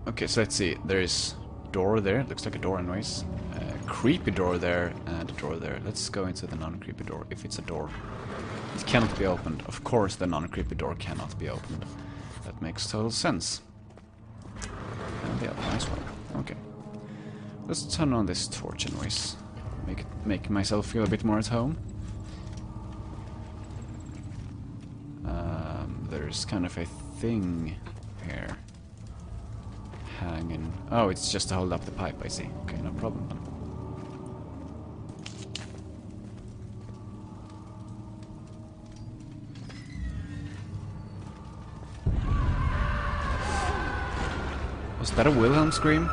Okay, so let's see. There is door there. Looks like a door anyways. Creepy door there and a door there. Let's go into the non-creepy door, if it's a door. It cannot be opened. Of course the non-creepy door cannot be opened. That makes total sense. And the other one as well. Okay. Let's turn on this torch anyways. Make myself feel a bit more at home. There's kind of a thing here. Hanging. Oh, it's just to hold up the pipe, I see. Okay, no problem then. Was that a Wilhelm scream?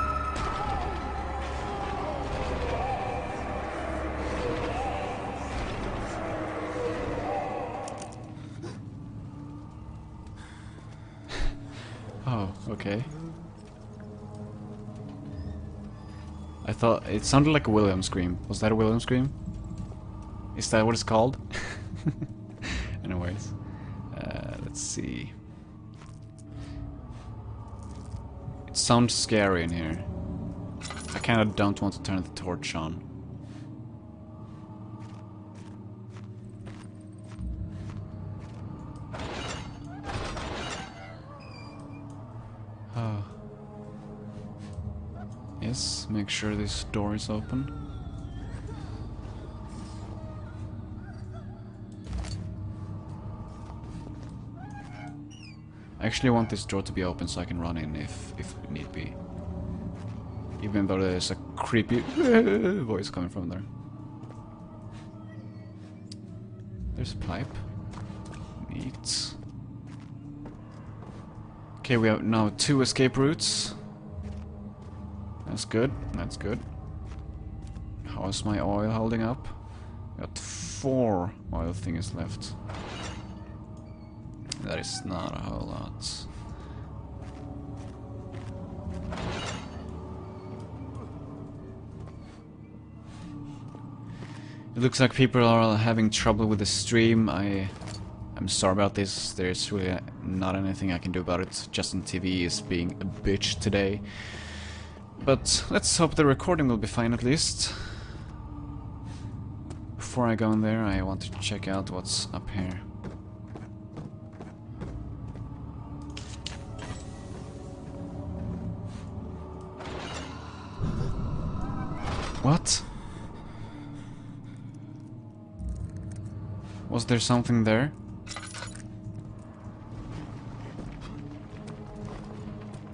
Oh, okay. I thought it sounded like a Wilhelm scream. Was that a Wilhelm scream? Is that what it's called? Anyways, let's see. It sounds scary in here. I kind of don't want to turn the torch on. Oh. Yes, make sure this door is open. I actually want this door to be open so I can run in if need be. Even though there's a creepy voice coming from there. There's a pipe. Neat. Okay, we have now 2 escape routes. That's good, that's good. How's my oil holding up? Got 4 oil things left. That is not a whole lot. It looks like people are having trouble with the stream. I'm sorry about this. There's really not anything I can do about it. Justin TV is being a bitch today. But let's hope the recording will be fine at least. Before I go in there, I want to check out what's up here. What? Was there something there?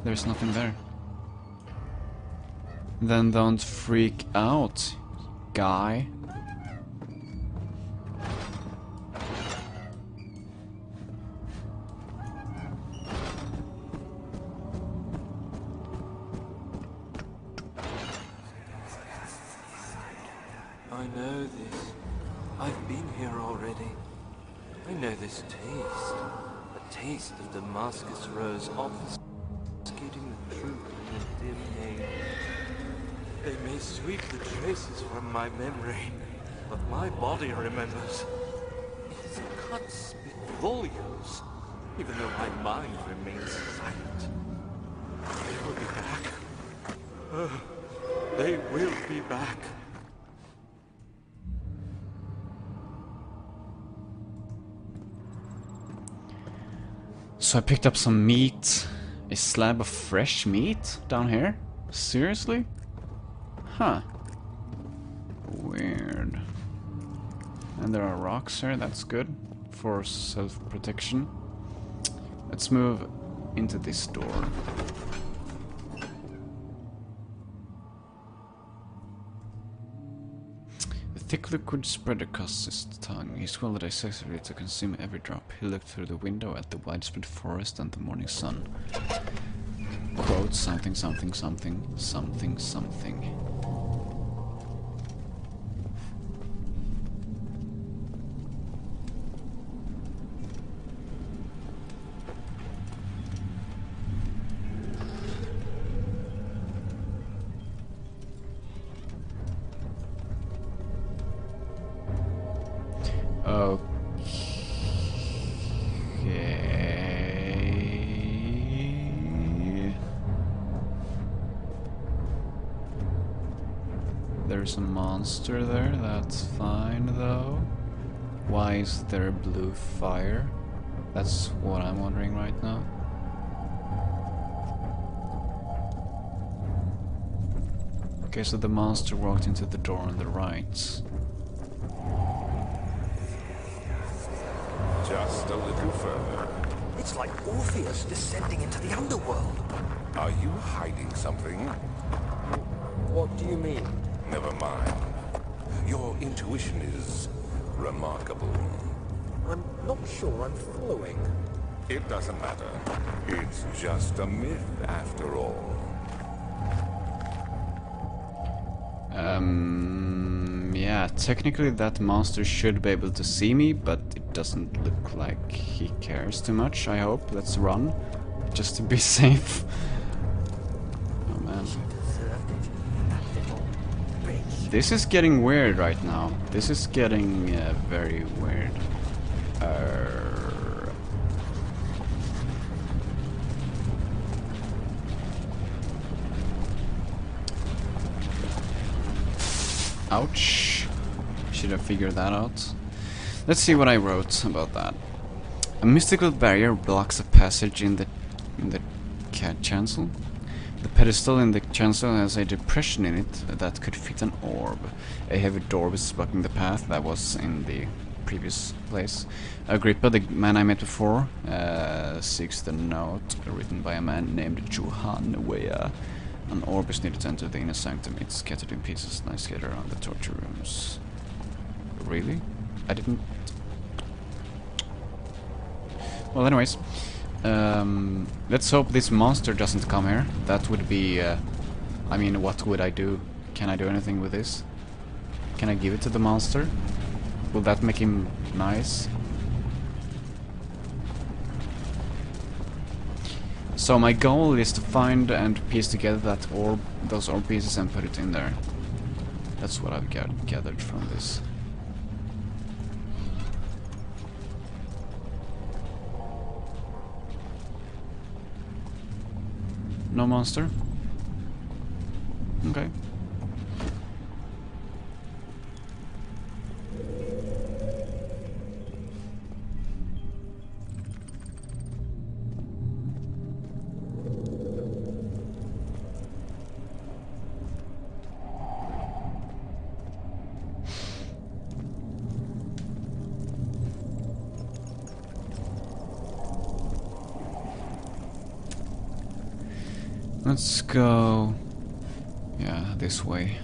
There's nothing there. Then don't freak out, guy. I know this. I've been here already. I know this taste. A taste of Damascus rose obfuscating the truth in a dim haze. They may sweep the traces from my memory, but my body remembers. Its cuts speak volumes, even though my mind remains silent. They will be back. They will be back. So I picked up some meat. A slab of fresh meat down here? Seriously? Huh. Weird. And there are rocks here, that's good. For self-protection. Let's move into this door. The thick liquid spread across his tongue. He swallowed excessively to consume every drop. He looked through the window at the widespread forest and the morning sun. Quote, something, something, something, something, something. Okay. There's a monster there, that's fine though. Why is there blue fire? That's what I'm wondering right now. Okay, so the monster walked into the door on the right. Just a little further. It's like Orpheus descending into the underworld. Are you hiding something? What do you mean? Never mind. Your intuition is remarkable. I'm not sure I'm following. It doesn't matter. It's just a myth after all. Yeah, technically that monster should be able to see me, but it doesn't look like he cares too much, I hope. Let's run, just to be safe. Oh man. This is getting weird right now. This is getting very weird. Ouch. Should have figured that out. Let's see what I wrote about that. A mystical barrier blocks a passage in the chancel. The pedestal in the chancel has a depression in it that could fit an orb. A heavy door is blocking the path. That was in the previous place. Agrippa, the man I met before, seeks the note written by a man named Johann Wea. An orb is needed to enter the inner sanctum. It's scattered in pieces, and I scattered around the torture rooms. Really? I didn't... Well, anyways. Let's hope this monster doesn't come here. That would be... I mean, what would I do? Can I do anything with this? Can I give it to the monster? Will that make him nice? So my goal is to find and piece together that orb, those orb pieces, and put it in there. That's what I've gathered from this. No monster? Okay. Let's go... yeah, this way.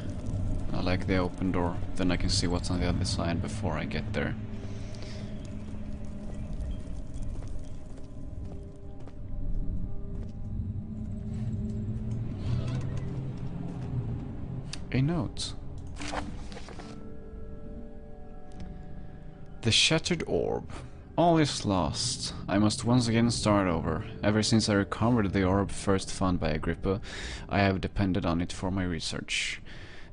I like the open door, then I can see what's on the other side before I get there. A note. The shattered orb. All is lost. I must once again start over. Ever since I recovered the orb first found by Agrippa, I have depended on it for my research.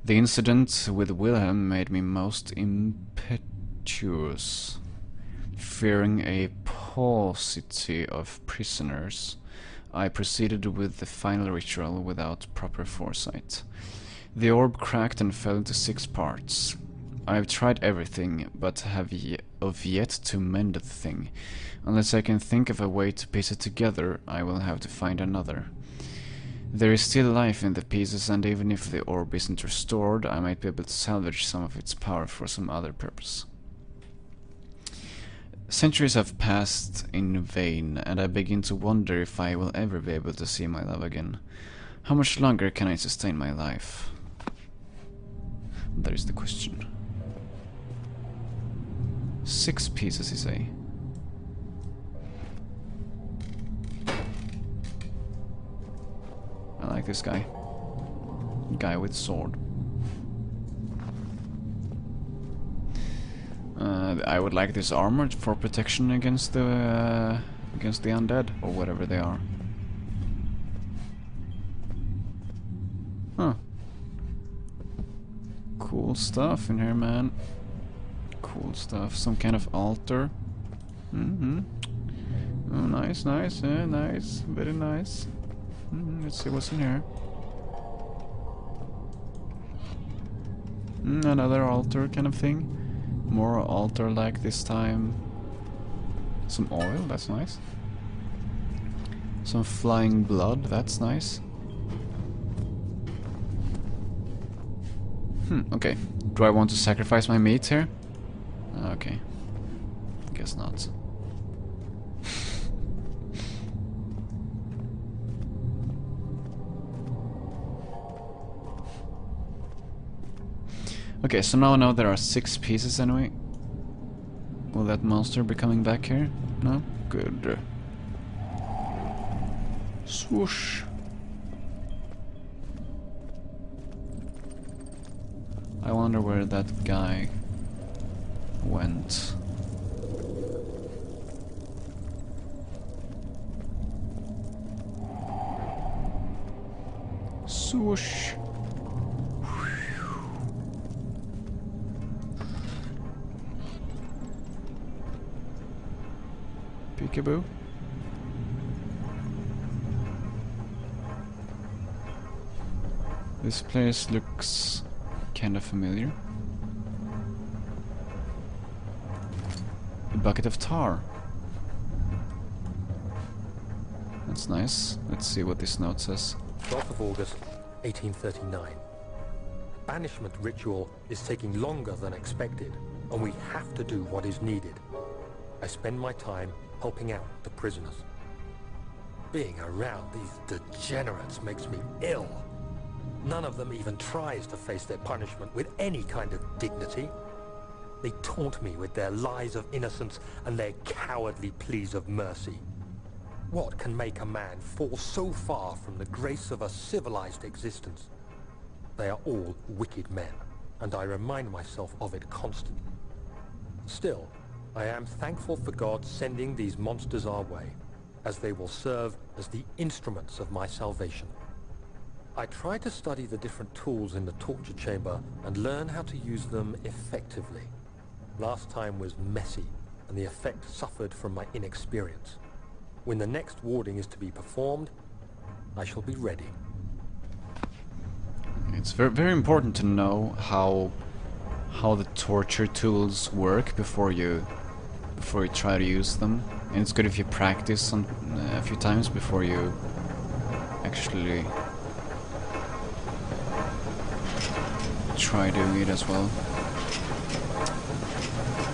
The incident with Wilhelm made me most impetuous, fearing a paucity of prisoners. I proceeded with the final ritual without proper foresight. The orb cracked and fell into 6 parts. I have tried everything, but have yet to mend the thing. Unless I can think of a way to piece it together, I will have to find another. There is still life in the pieces, and even if the orb isn't restored, I might be able to salvage some of its power for some other purpose. Centuries have passed in vain, and I begin to wonder if I will ever be able to see my love again. How much longer can I sustain my life? That is the question. 6 pieces, you say? I like this guy. Guy with sword. I would like this armor for protection against the undead, or whatever they are. Huh. Cool stuff in here, man. Cool stuff. Some kind of altar. Mm-hmm. Oh, nice, nice, nice. Very nice. Let's see what's in here. Another altar kind of thing. More altar-like this time. Some oil, that's nice. Some flying blood, that's nice. Okay. Do I want to sacrifice my meat here? Okay. Guess not. Okay, so now I know there are 6 pieces anyway. Will that monster be coming back here? No? Good. Swoosh. I wonder where that guy went. Swoosh. Peekaboo. This place looks kind of familiar. A bucket of tar. That's nice. Let's see what this note says. 12th of August, 1839. Banishment ritual is taking longer than expected, and we have to do what is needed. I spend my time helping out the prisoners. Being around these degenerates makes me ill. None of them even tries to face their punishment with any kind of dignity. They taunt me with their lies of innocence and their cowardly pleas of mercy. What can make a man fall so far from the grace of a civilized existence? They are all wicked men, and I remind myself of it constantly. Still, I am thankful for God sending these monsters our way, as they will serve as the instruments of my salvation. I try to study the different tools in the torture chamber and learn how to use them effectively. Last time was messy, and the effect suffered from my inexperience. When the next warding is to be performed, I shall be ready. It's very, very important to know how the torture tools work before you try to use them, and it's good if you practice on a few times before you actually try doing it as well.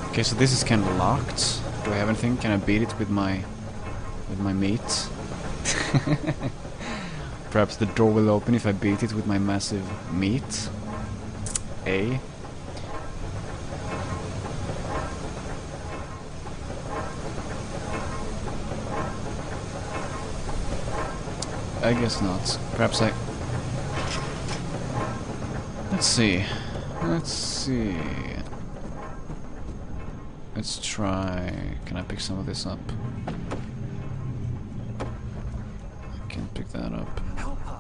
Okay, so this is kind of locked. Do I have anything? Can I beat it with my meat? Perhaps the door will open if I beat it with my massive meat. A. I guess not. Perhaps I... Let's see. Let's try... Can I pick some of this up? I can pick that up. Help her.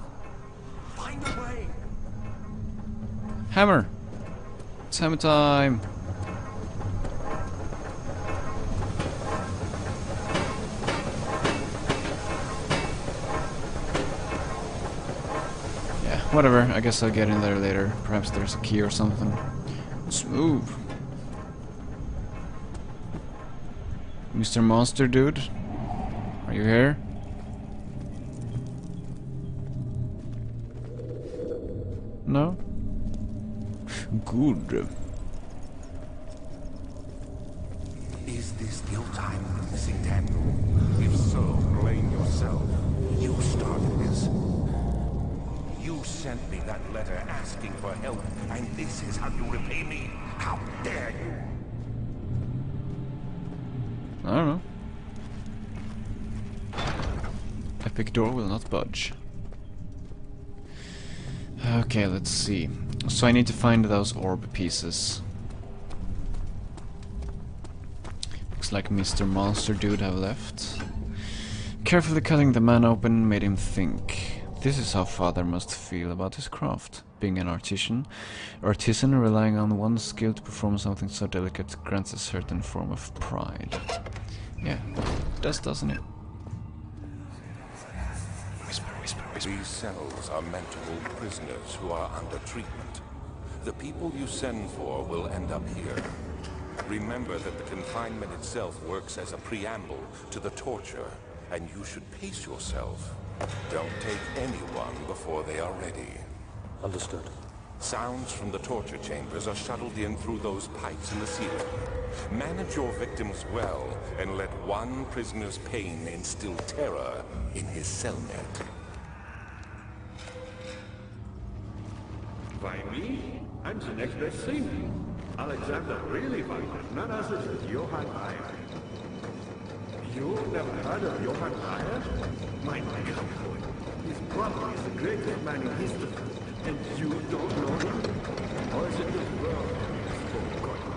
Find a way. Hammer! It's hammer time! Yeah, whatever. I guess I'll get in there later. Perhaps there's a key or something. Let's move. Mr. Monster Dude? Are you here? No? Good. Is this guilt I'm witnessing, Daniel? If so, blame yourself. You started this. You sent me that letter asking for help, and this is how you repay me? How dare you? I don't know. Epic door will not budge. Okay, let's see. So I need to find those orb pieces. Looks like Mr. Monster Dude have left. Carefully cutting the man open made him think. This is how father must feel about his craft. Being an artisan relying on one's skill to perform something so delicate grants a certain form of pride. Yeah, it does, doesn't it? Whisper, whisper, whisper. These cells are meant to hold prisoners who are under treatment. The people you send for will end up here. Remember that the confinement itself works as a preamble to the torture, and you should pace yourself. Don't take anyone before they are ready. Understood. Sounds from the torture chambers are shuttled in through those pipes in the ceiling. Manage your victims well, and let one prisoner's pain instill terror in his cellmate. By me? I'm the next best thing. Alexander really fighted none other than Johann Reyer. You've never heard of Johann Reyer? My God, his brother is the greatest man in history, and you don't know him? Or is it this world has forgotten?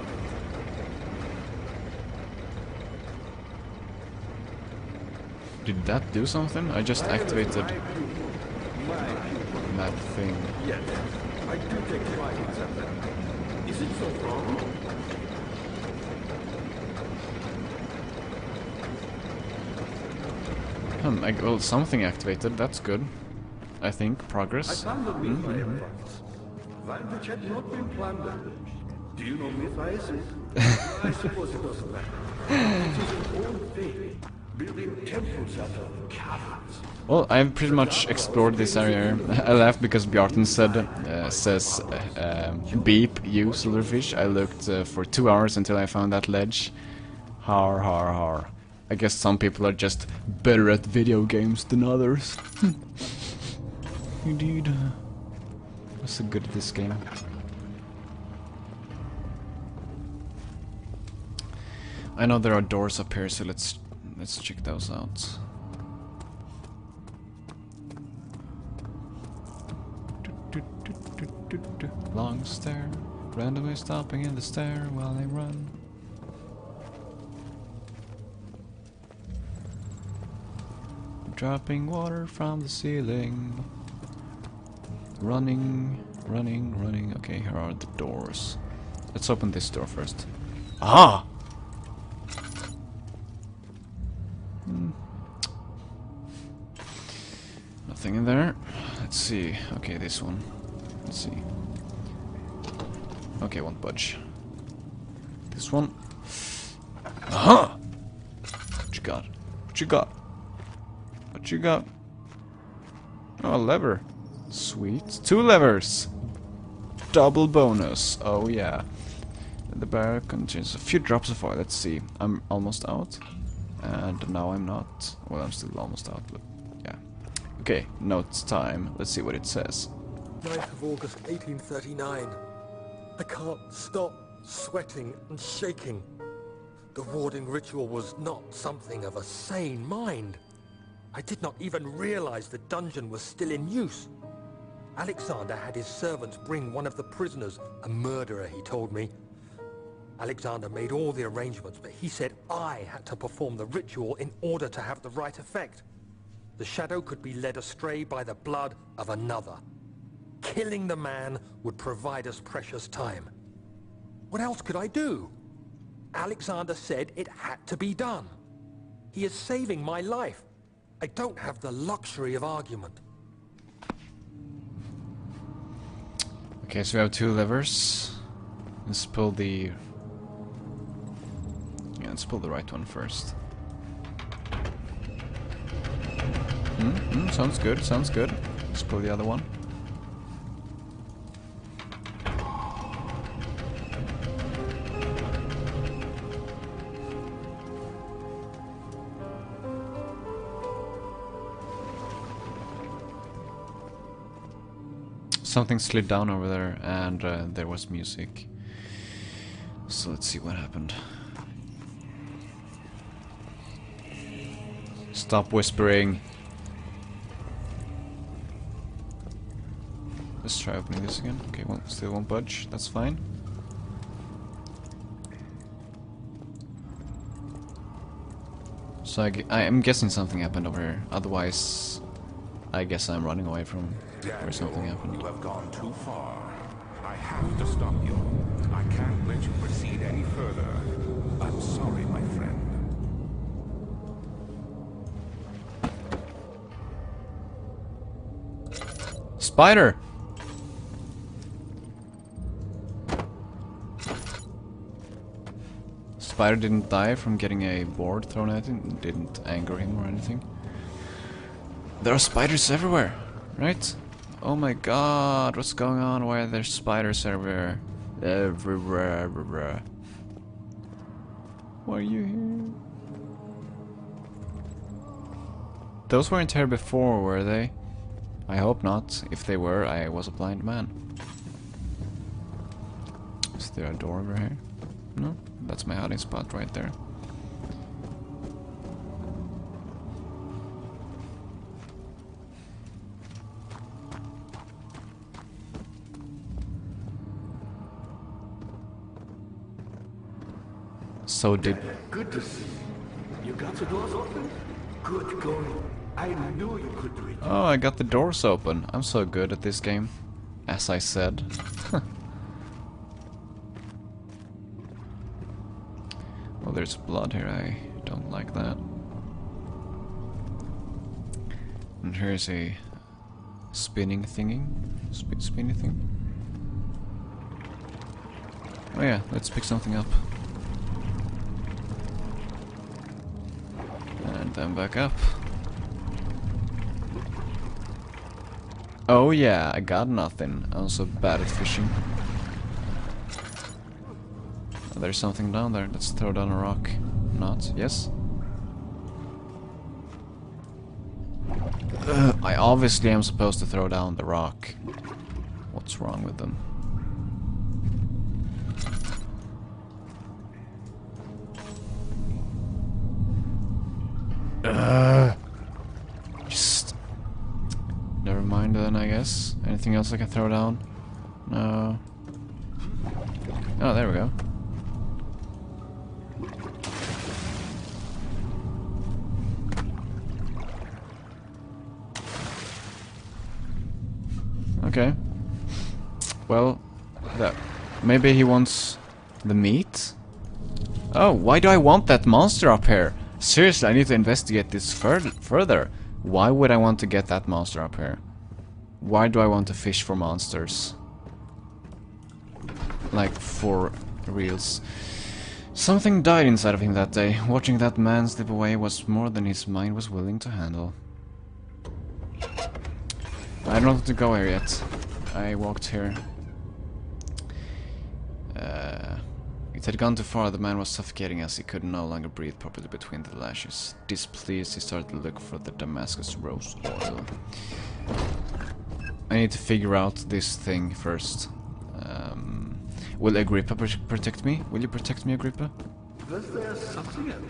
Did that do something? I just activated that thing. Yes, I do take pride in that. Is it so wrong? Well, something activated, that's good. I think. Progress. I found the Mithraeus province, one which had not been plundered. Do you know Mithraeus? I suppose it doesn't matter. It is an old faith, building temples out of caverns. Well, I've pretty much explored this area. I laughed because Bjarten says beep, you silverfish. I looked for 2 hours until I found that ledge. Har har har. I guess some people are just better at video games than others. Indeed. What's so good at this game? I know there are doors up here, so let's check those out. Long stair, randomly stopping in the stair while I run. Dropping water from the ceiling. Running, running, running. Okay, here are the doors. Let's open this door first. Ah! Nothing in there. Let's see. Okay, this one. Let's see. Okay, won't budge. This one. Aha! What you got? What you got? What you got? Oh, a lever. Sweet. 2 levers. Double bonus. Oh yeah. The barrel contains a few drops of oil. Let's see. I'm almost out. And now I'm not. Well, I'm still almost out, but yeah. Okay, notes time. Let's see what it says. 9th of August, 1839. I can't stop sweating and shaking. The warding ritual was not something of a sane mind. I did not even realize the dungeon was still in use. Alexander had his servants bring one of the prisoners, a murderer, he told me. Alexander made all the arrangements, but he said I had to perform the ritual in order to have the right effect. The shadow could be led astray by the blood of another. Killing the man would provide us precious time. What else could I do? Alexander said it had to be done. He is saving my life. I don't have the luxury of argument. Okay, so we have 2 levers. Let's pull the... Yeah, let's pull the right one first. Sounds good, sounds good. Let's pull the other one. Something slid down over there, and there was music. So let's see what happened. Stop whispering. Let's try opening this again. Okay, well, still won't budge. That's fine. So I am guessing something happened over here. Otherwise, I guess I'm running away from where something happened. You have gone too far. I have to stop you. I can't let you proceed any further. I'm sorry, my friend. Spider! spider didn't die from getting a board thrown at him, didn't anger him or anything. There are spiders everywhere, right? Oh my god, what's going on? Why are there spiders everywhere? Everywhere. Why are you here? Those weren't here before, were they? I hope not. If they were, I was a blind man. Is there a door over here? No? That's my hiding spot right there. So did... Good to see you. You got the doors open? Good going. I knew you could do it. Oh, I got the doors open. I'm so good at this game. As I said. Well, there's blood here. I don't like that. And here's a spinning thingy. Spinny thing. Oh yeah, let's pick something up. And then back up. Oh yeah, I got nothing. I'm so bad at fishing. Oh, there's something down there. Let's throw down a rock. Not? Yes? I obviously am supposed to throw down the rock. What's wrong with them? Just... Never mind then, I guess. Anything else I can throw down? No. Oh, there we go. Okay. Well, that... Maybe he wants the meat? Oh, why do I want that monster up here? Seriously, I need to investigate this further. Why would I want to get that monster up here? Why do I want to fish for monsters? Like, for reals. Something died inside of him that day. Watching that man slip away was more than his mind was willing to handle. I don't want to go here yet. I walked here. It had gone too far. The man was suffocating as he could no longer breathe properly between the lashes. Displeased, he started to look for the Damascus rose oil. I need to figure out this thing first. Will Agrippa protect me? Will you protect me, Agrippa? Was there something else?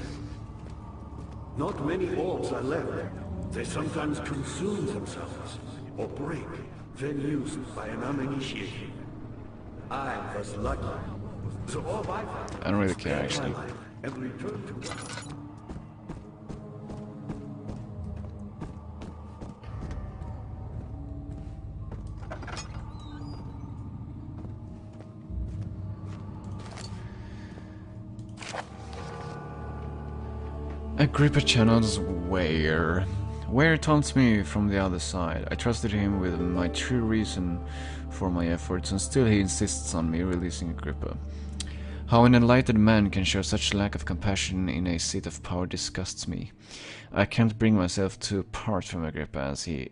Not many orbs are left. They sometimes consume themselves, or break, when used by an uninitiated. I was lucky. The orb I found, I don't really care, actually. and returned to it. Agrippa channels Ware. Ware taunts me from the other side. I trusted him with my true reason for my efforts, and still he insists on me releasing Agrippa. How an enlightened man can show such lack of compassion in a seat of power disgusts me. I can't bring myself to part from Agrippa, as he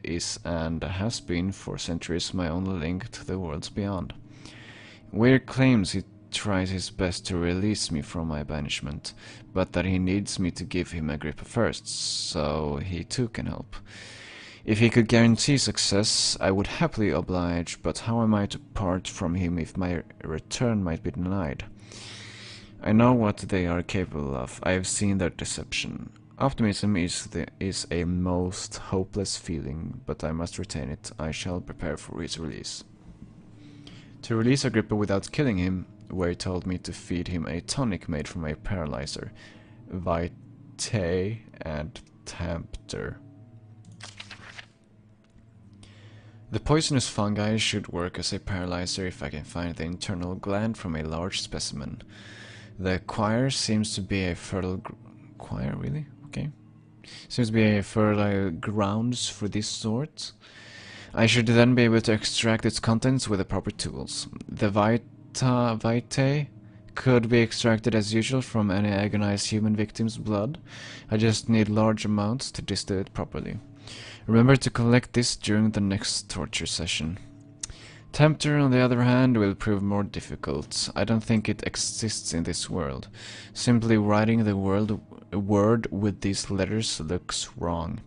is and has been for centuries my only link to the worlds beyond. Ware claims he tries his best to release me from my banishment, but that he needs me to give him Agrippa first, so he too can help. If he could guarantee success, I would happily oblige, but how am I to part from him if my return might be denied? I know what they are capable of. I have seen their deception. Optimism is a most hopeless feeling, but I must retain it. I shall prepare for his release. To release Agrippa without killing him, Ware told me to feed him a tonic made from a paralyzer, Vitae and Tempter. The poisonous fungi should work as a paralyzer if I can find the internal gland from a large specimen. The choir seems to be a fertile... choir, really? Okay. Seems to be a fertile grounds for this sort. I should then be able to extract its contents with the proper tools. The Vitae could be extracted as usual from any agonized human victim's blood. I just need large amounts to distill it properly. Remember to collect this during the next torture session. Tempter, on the other hand, will prove more difficult. I don't think it exists in this world. Simply writing the word with these letters looks wrong.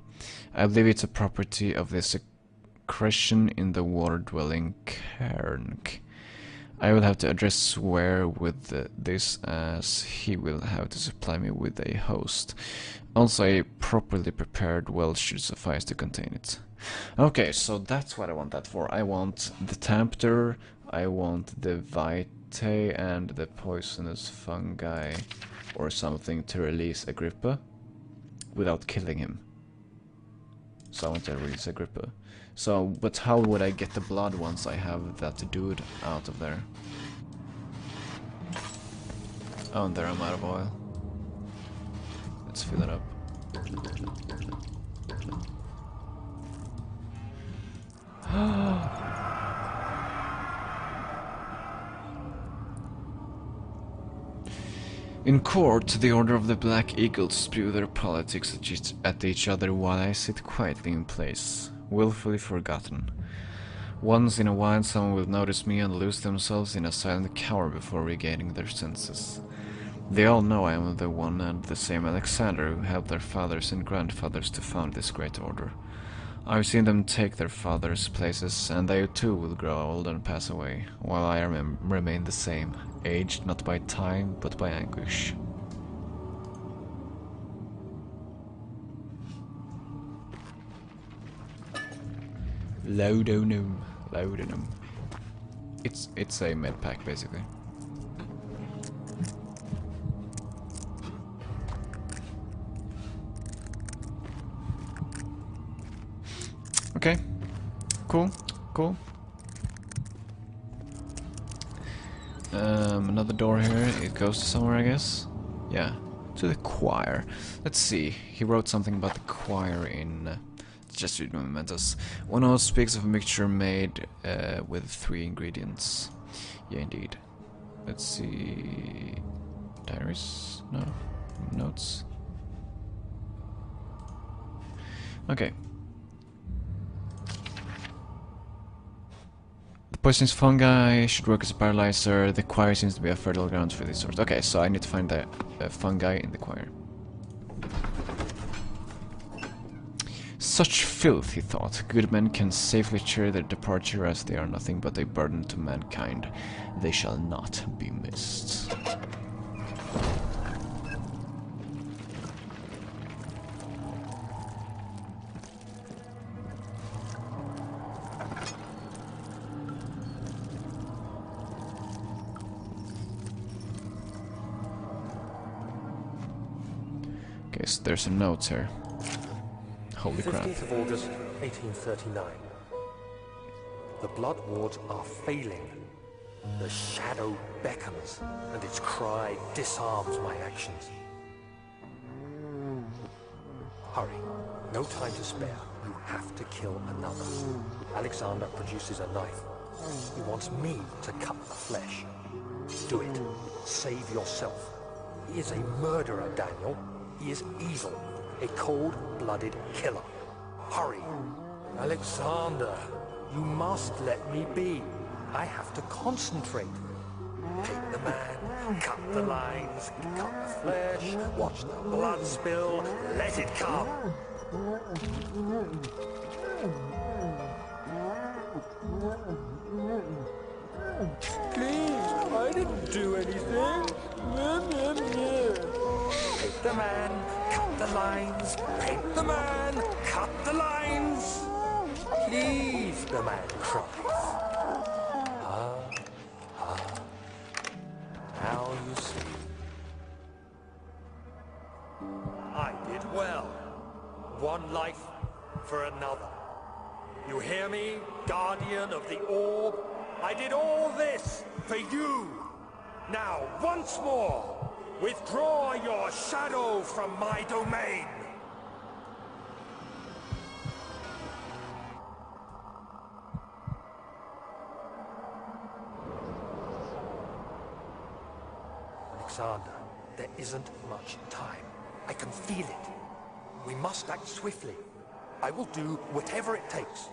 I believe it's a property of the secretion in the water-dwelling cairn. I will have to address swear with this, as he will have to supply me with a host. Also, a properly prepared well should suffice to contain it. Okay, so that's what I want that for. I want the Tempter, I want the Vitae and the poisonous fungi or something to release Agrippa without killing him. So I want to release Agrippa. So, but how would I get the blood once I have that dude out of there? Oh, and there I'm out of oil. Let's fill it up. In court, the Order of the Black Eagles spew their politics at each other while I sit quietly in place, willfully forgotten. Once in a while someone will notice me and lose themselves in a silent cower before regaining their senses. They all know I am the one and the same Alexander who helped their fathers and grandfathers to found this great order. I've seen them take their fathers' places, and they too will grow old and pass away, while I remain the same, aged not by time, but by anguish. Laudanum. Laudanum. It's a med pack, basically. Okay, cool. Another door here. It goes to somewhere, I guess. Yeah, to the choir. Let's see. He wrote something about the choir in Jesuit Mementos. One of speaks of a mixture made with 3 ingredients. Yeah, indeed. Let's see. Diaries? No. Notes. Okay. Poisonous fungi should work as a paralyzer. The choir seems to be a fertile ground for this sort. Okay, so I need to find the fungi in the choir. Such filth, he thought. Good men can safely cheer their departure, as they are nothing but a burden to mankind. They shall not be missed. Okay, so there's a note here. Holy crap. 15th of August, 1839. The blood wards are failing. The shadow beckons, and its cry disarms my actions. Hurry. No time to spare. You have to kill another. Alexander produces a knife. He wants me to cut the flesh. Do it. Save yourself. He is a murderer, Daniel. He is evil, a cold-blooded killer. Hurry! Alexander, you must let me be. I have to concentrate. Take the man, cut the lines, cut the flesh, watch the blood spill, let it come. Please, I didn't do anything. Take the man, cut the lines. Paint the man, cut the lines. Please, the man cries. Now you see. I did well. One life for another. You hear me, guardian of the orb? I did all this for you. Now, once more, withdraw your shadow from my domain. Alexander, there isn't much time. I can feel it. We must act swiftly. I will do whatever it takes.